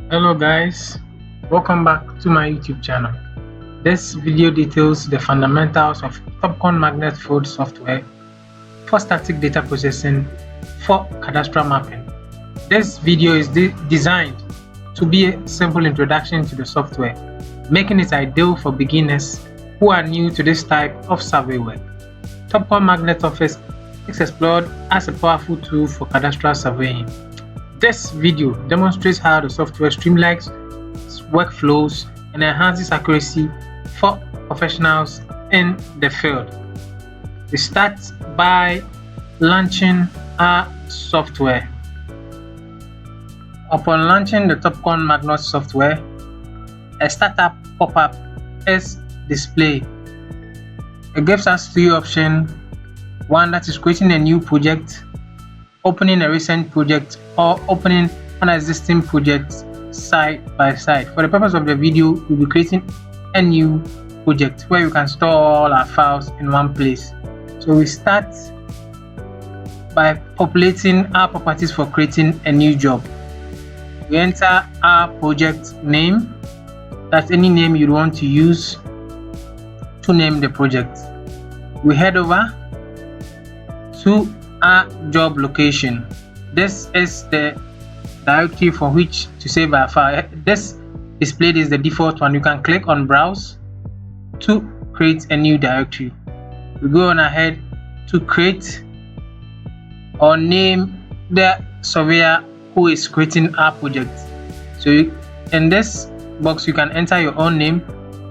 Hello guys, welcome back to my YouTube channel. This video details the fundamentals of Topcon Magnet Fold software for static data processing for cadastral mapping. This video is designed to be a simple introduction to the software, making it ideal for beginners who are new to this type of survey work. Topcon Magnet offers is explored as a powerful tool for cadastral surveying. This video demonstrates how the software streamlines workflows and enhances accuracy for professionals in the field. We start by launching our software. Upon launching the Topcon Magnet software, a startup pop-up is displayed. It gives us three options: one that is creating a new project, opening a recent project, or opening an existing project side by side. For the purpose of the video, we'll be creating a new project where you can store all our files in one place. So we start by populating our properties for creating a new job. We enter our project name, that's any name you want to use to name the project. We head over to our job location. This is the directory for which to save our file. This displayed is the default one. You can click on browse to create a new directory. We go on ahead to create or name the surveyor who is creating our project. So in this box you can enter your own name,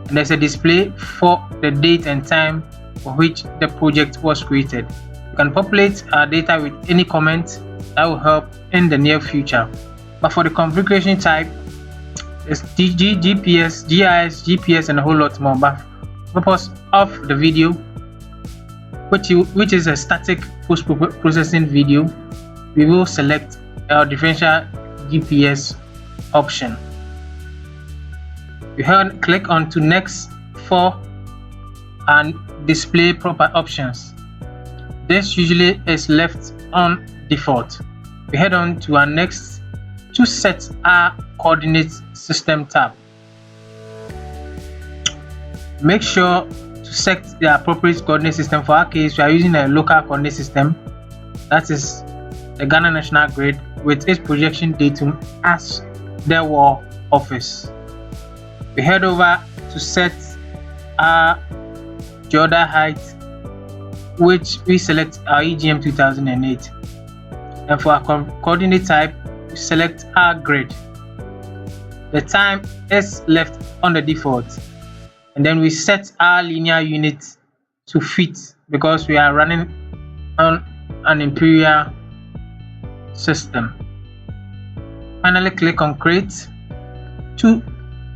and there's a display for the date and time for which the project was created. You can populate our data with any comment that will help in the near future. But for the configuration type, it's GPS, GIS, GPS, and a whole lot more. But for the purpose of the video, which is a static post-processing video, we will select our differential GPS option. We click on to next for and display proper options. This usually is left on default. We head on to our next to set our coordinate system tab. Make sure to set the appropriate coordinate system. For our case, we are using a local coordinate system, that is the Ghana National Grid, with its projection datum as the War Office. We head over to set our Jordan height, which we select our EGM 2008, and for our coordinate type we select our grid. The time is left on the default, and then we set our linear unit to fit because we are running on an imperial system. Finally, click on create to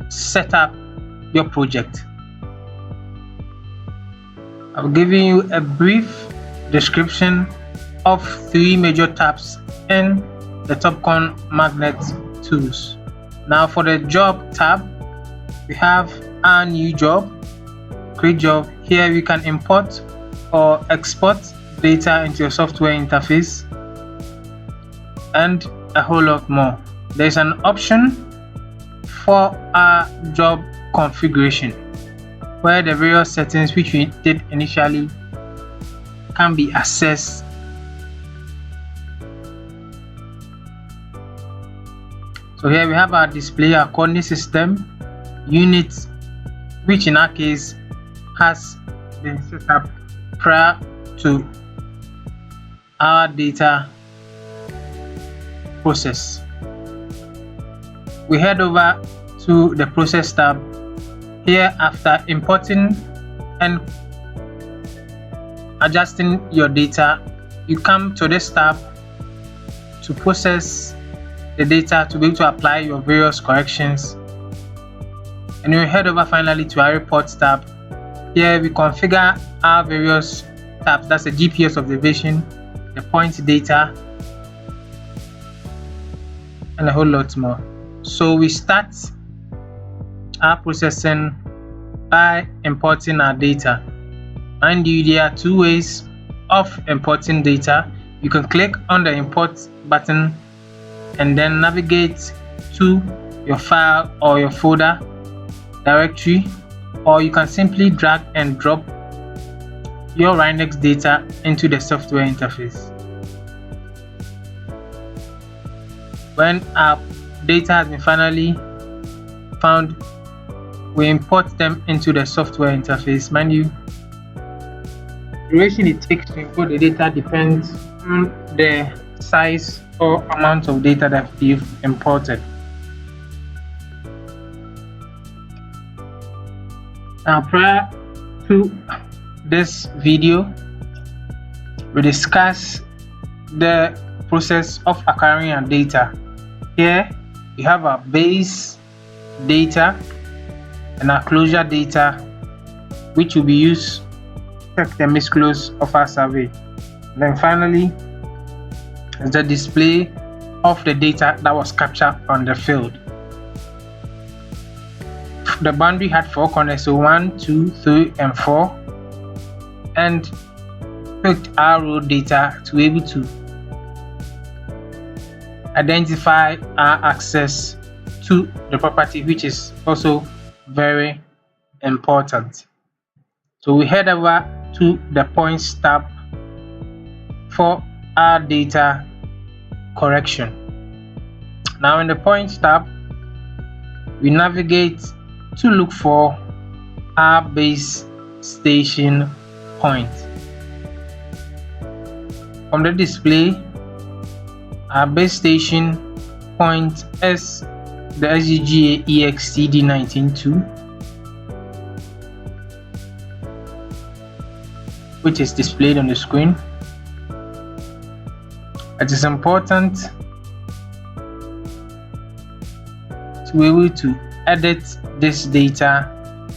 set up your project. I'm giving you a brief description of three major tabs in the Topcon Magnet tools. Now for the job tab, we have our new job, create job. Here we can import or export data into your software interface and a whole lot more. There's an option for our job configuration, where the various settings which we did initially can be accessed. So here we have our display, our coordinate system unit, which in our case has been set up prior to our data process. We head over to the process tab. Here, after importing and adjusting your data, you come to this tab to process the data to be able to apply your various corrections, and you head over finally to our reports tab. Here we configure our various tabs, that's the GPS observation, the point data, and a whole lot more. So we start our processing by importing our data. Mind you, there are two ways of importing data. You can click on the import button and then navigate to your file or your folder directory, or you can simply drag and drop your RINEX data into the software interface. When our data has been finally found, we import them into the software interface. Mind you, the duration it takes to import the data depends on the size or amount of data that you've imported. Now, prior to this video, we discuss the process of acquiring our data. Here we have our base data and our closure data, which will be used to check the misclose of our survey. And then finally, the display of the data that was captured on the field. The boundary had 4 corners, so 1, 2, 3, and 4, and picked our raw data to be able to identify our access to the property, which is also very important. So we head over to the points tab for our data correction. Now in the points tab, we navigate to look for our base station point. From the display, our base station point is the SGGA EXTD192, which is displayed on the screen. It is important to be able to edit this data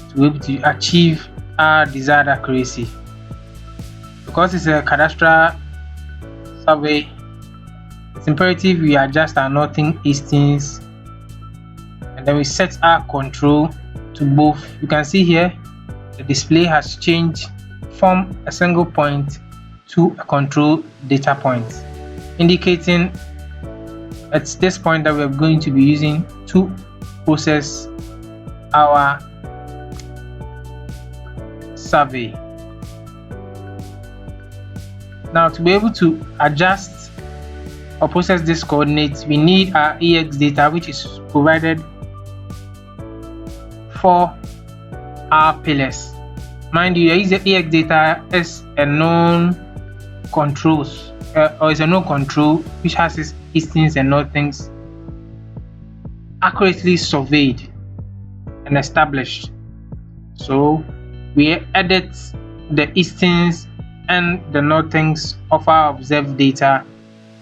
to be able to achieve our desired accuracy. Because it's a cadastral survey, it's imperative we adjust our northing, eastings, and then we set our control to both. You can see here the display has changed from a single point to a control data point, indicating it's this point that we're going to be using to process our survey. Now, to be able to adjust or process these coordinates, we need our EX data, which is provided for our pillars. Mind you, the EX data is a known controls or is a known control which has its eastings and northings accurately surveyed and established. So we edit the eastings and the northings of our observed data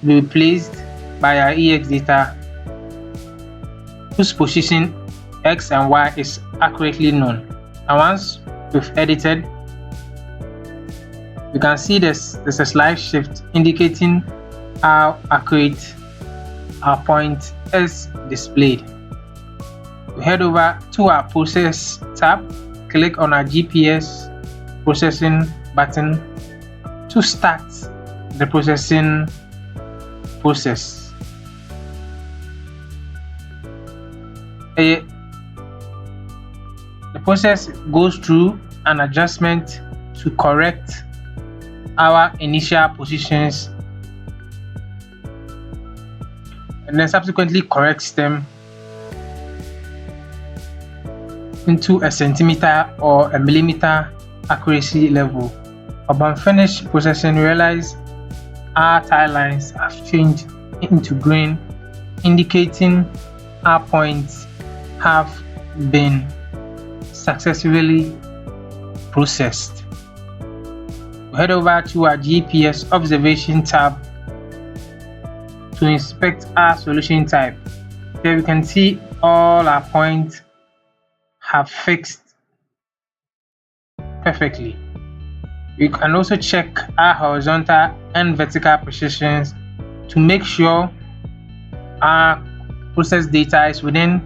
to be replaced by our EX data whose position X and Y is accurately known. And once we've edited, you can see there's a slight shift indicating how accurate our point is displayed. We head over to our process tab, click on our GPS processing button to start the processing process. The process goes through an adjustment to correct our initial positions and then subsequently corrects them into a centimeter or a millimeter accuracy level. Upon finished processing, realize our tile lines have changed into green, indicating our points have been successfully processed. We head over to our GPS observation tab to inspect our solution type. Here we can see all our points have fixed perfectly. We can also check our horizontal and vertical positions to make sure our process data is within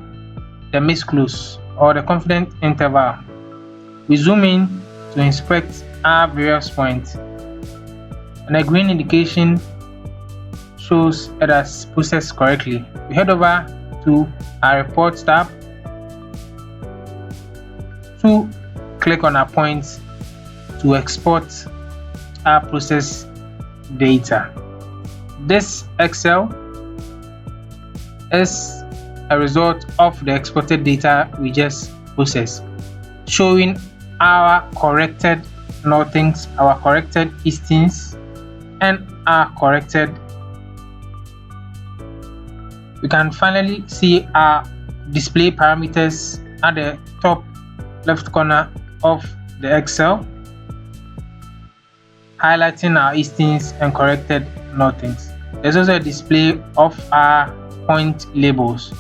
the misclose or the confidence interval. We zoom in to inspect our various points, and a green indication shows it has processed correctly. We head over to our Reports tab to click on our points to export our process data. This Excel is a result of the exported data we just processed, showing our corrected northings, our corrected eastings, and our corrected. We can finally see our display parameters at the top left corner of the Excel, highlighting our eastings and corrected northings. There's also a display of our point labels.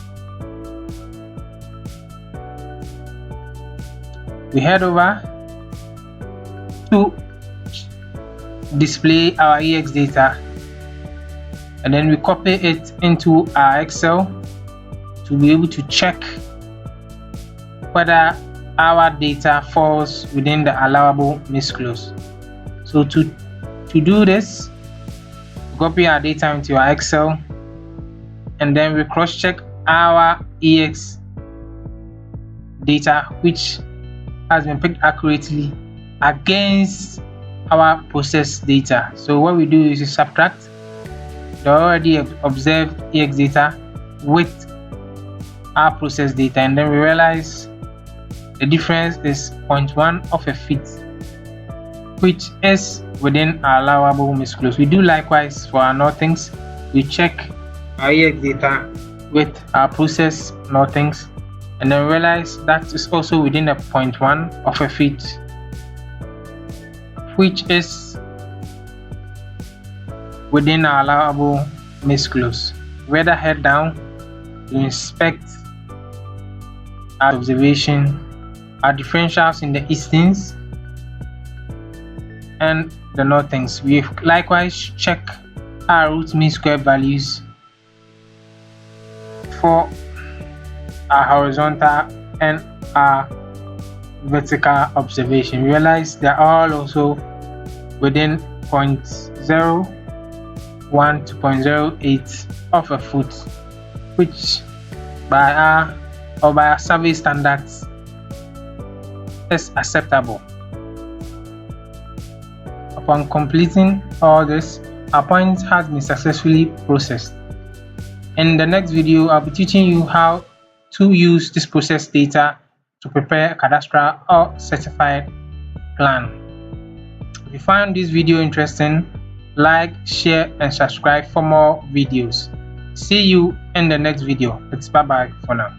We head over to display our EX data, and then we copy it into our Excel to be able to check whether our data falls within the allowable misclose. So to do this, we copy our data into our Excel, and then we cross-check our EX data, which has been picked accurately, against our process data. So what we do is we subtract the already observed EX data with our process data, and then we realize the difference is 0.1 of a feet, which is within our allowable misclose. We do likewise for our northings. We check our EX data with our process northings, and then realize that is also within a 0.1 of a feet, which is within our allowable misclose. We then head down to inspect our observation, our differentials in the eastings and the northings. We likewise check our root mean square values for our horizontal and our vertical observation. We realize they are all also within 0.01 to 0.08 of a foot, which by our survey standards is acceptable. Upon completing all this, our point has been successfully processed. In the next video, I'll be teaching you how to use this process data to prepare a cadastral or certified plan. If you found this video interesting, like, share, and subscribe for more videos. See you in the next video. It's bye-bye for now.